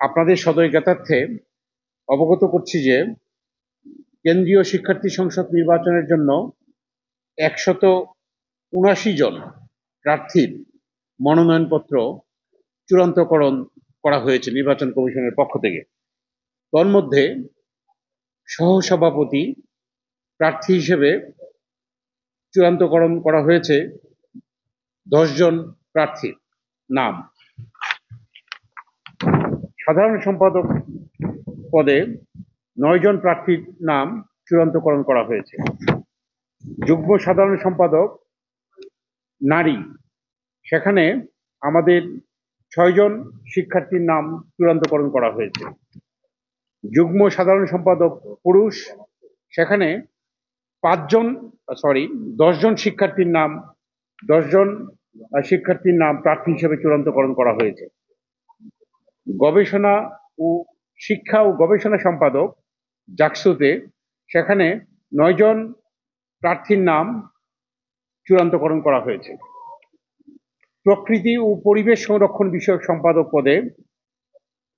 আপনাদের সদয় জ্ঞাতার্থে অবগত করছি যে কেন্দ্রীয় শিক্ষার্থী সংসদ নির্বাচনের জন্য 179 জন প্রার্থীর মনোনয়নপত্র চূড়ান্তকরণ করা হয়েছে নির্বাচন কমিশনের পক্ষ থেকে। তন্মধ্যে সহসভাপতি প্রার্থী হিসেবে চূড়ান্তকরণ করা হয়েছে 10 জন প্রার্থীর নাম। সাধারণ সম্পাদক পদে 9 জন প্রার্থীর নাম চূড়ান্তকরণ করা হয়েছে। যুগ্ম সাধারণ সম্পাদক নারী, সেখানে আমাদের 6 জন শিক্ষার্থীর নাম চূড়ান্তকরণ করা হয়েছে। যুগ্ম সাধারণ সম্পাদক পুরুষ, সেখানে 10 জন শিক্ষার্থীর নাম প্রার্থী হিসেবে চূড়ান্তকরণ করা হয়েছে। গবেষণা ও শিক্ষা ও গবেষণা সম্পাদক জাকসুতে, সেখানে 9 জন প্রার্থীর নাম চূড়ান্তকরণ করা হয়েছে। প্রকৃতি ও পরিবেশ সংরক্ষণ বিষয়ক সম্পাদক পদে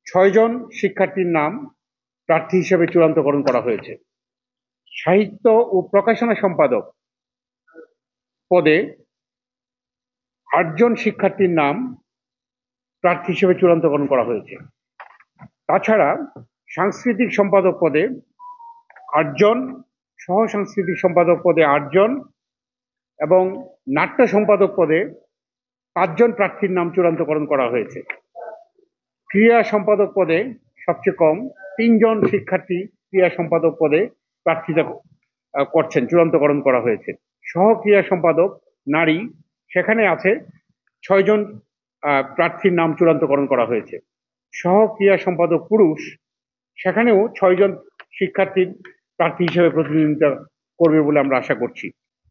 6 জন শিক্ষার্থীর নাম প্রার্থী হিসেবে চূড়ান্তকরণ করা হয়েছে। সাহিত্য ও প্রকাশনা সম্পাদক পদে 8 জন শিক্ষার্থীর নাম প্রার্থী হিসেবে চূড়ান্তকরণ করা হয়েছে। তাছাড়া সাংস্কৃতিক সম্পাদক পদে 8 জন, সহ সাংস্কৃতিক সম্পাদক পদে 8 জন এবং নাট্য সম্পাদক পদে 5 জন প্রার্থীর নাম চূড়ান্তকরণ করা হয়েছে। ক্রীড়া সম্পাদক পদে সবচেয়ে কম 3 জন শিক্ষার্থী ক্রীড়া সম্পাদক পদে প্রার্থিতা করছেন, চূড়ান্তকরণ করা হয়েছে। সহ ক্রীড়া সম্পাদক নারী, সেখানে আছে 6 জন প্রার্থীর নাম চূড়ান্তকরণ করা হয়েছে। সহ ক্রীড়া সম্পাদক পুরুষ, সেখানেও 6 জন শিক্ষার্থীর প্রার্থী হিসেবে প্রতিদ্বন্দ্বিতা করবে বলে আমরা আশা করছি।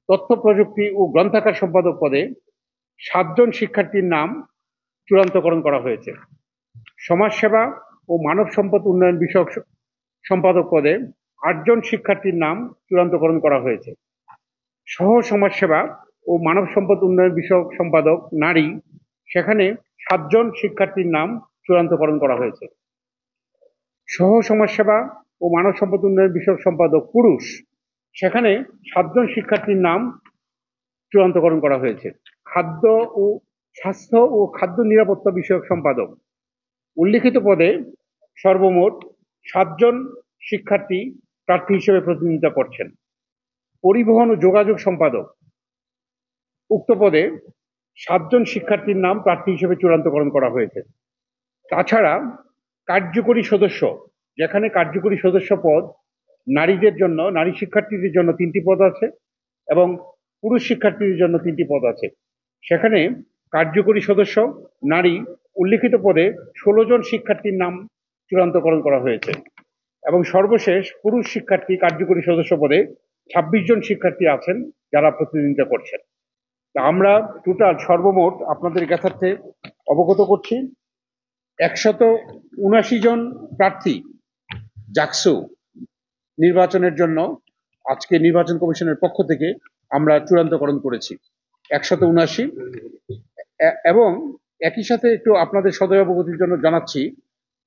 তথ্য প্রযুক্তি ও গ্রন্থাগার সম্পাদক পদে 7 জন শিক্ষার্থীর নাম চূড়ান্তকরণ করা হয়েছে। সমাজসেবা ও মানব সম্পদ উন্নয়ন বিষয়ক সম্পাদক পদে 8 জন শিক্ষার্থীর নাম চূড়ান্তকরণ করা হয়েছে। সহ সমাজসেবা ও মানব সম্পদ উন্নয়ন বিষয়ক সম্পাদক নারী, সেখানে 7 জন শিক্ষার্থীর নাম চূড়ান্তকরণ করা হয়েছে। সহ সমাজসেবা ও মানব সম্পদ উন্নয়ন বিষয়ক সম্পাদক পুরুষ, সেখানে 7 জন শিক্ষার্থীর নাম চূড়ান্তকরণ করা হয়েছে। খাদ্য ও স্বাস্থ্য ও খাদ্য নিরাপত্তা বিষয়ক সম্পাদক উল্লিখিত পদে সর্বমোট 7 জন শিক্ষার্থী প্রার্থী হিসেবে প্রতিদ্বন্দ্বিতা করছেন। পরিবহন ও যোগাযোগ সম্পাদক, উক্ত পদে 7 জন শিক্ষার্থীর নাম প্রার্থী হিসেবে চূড়ান্তকরণ করা হয়েছে। তাছাড়া কার্যকরী সদস্য, যেখানে কার্যকরী সদস্য পদ নারীদের জন্য, নারী শিক্ষার্থীদের জন্য 3টি পদ আছে এবং পুরুষ শিক্ষার্থীদের জন্য 3টি পদ আছে। সেখানে কার্যকরী সদস্য নারী উল্লিখিত পদে 16 জন শিক্ষার্থীর নাম চূড়ান্তকরণ করা হয়েছে এবং সর্বশেষ পুরুষ শিক্ষার্থী কার্যকরী সদস্য পদে 26 জন শিক্ষার্থী আছেন যারা প্রতিদ্বন্দ্বিতা করছেন। তা আমরা টোটাল সর্বমোট আপনাদের জ্ঞাতার্থে অবগত করছি 179 জন প্রার্থী জাকসু নির্বাচনের জন্য আজকে নির্বাচন কমিশনের পক্ষ থেকে আমরা চূড়ান্তকরণ করেছি 179। এবং একই সাথে একটু আপনাদের সদয় অবগতির জন্য জানাচ্ছি,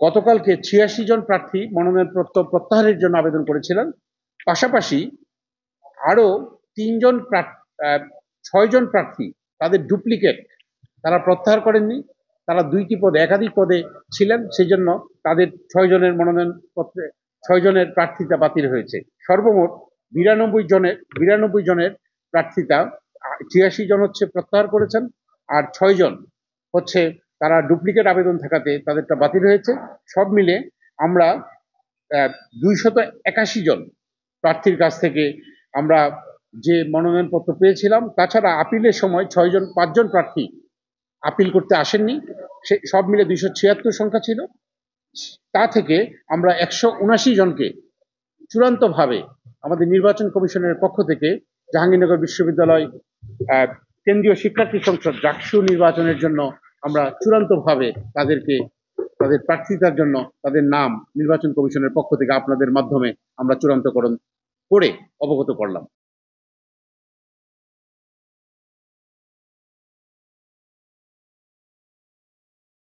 গতকালকে 86 জন প্রার্থী মনোনয়নপত্র প্রত্যাহারের জন্য আবেদন করেছিলেন। পাশাপাশি আরো 6 জন প্রার্থী তাদের ডুপ্লিকেট তারা প্রত্যাহার করেননি। তারা 2টি পদে, একাধিক পদে ছিলেন, সেই জন্য তাদের 6 জনের মনোনয়নপত্রে 6 জনের প্রার্থিতা বাতিল হয়েছে। সর্বমোট 92 জনের প্রার্থিতা 86 জন হচ্ছে প্রত্যাহার করেছেন, আর 6 জন হচ্ছে তারা ডুপ্লিকেট আবেদন থাকাতে তাদেরটা বাতিল হয়েছে। সব মিলে আমরা 281 জন প্রার্থীর কাছ থেকে আমরা যে মনোনয়নপত্র পেয়েছিলাম। তাছাড়া আপিলের সময় 5 জন প্রার্থী আপিল করতে আসেননি, সব মিলে 276 সংখ্যা ছিল। তা থেকে আমরা 179 জনকে চূড়ান্তভাবে আমাদের নির্বাচন কমিশনের পক্ষ থেকে জাহাঙ্গীরনগর বিশ্ববিদ্যালয় কেন্দ্রীয় শিক্ষার্থী সংসদ জাকসু নির্বাচনের জন্য আমরা চূড়ান্তভাবে তাদের প্রার্থিতার জন্য তাদের নাম নির্বাচন কমিশনের পক্ষ থেকে আপনাদের মাধ্যমে আমরা চূড়ান্তকরণ করে অবগত করলাম।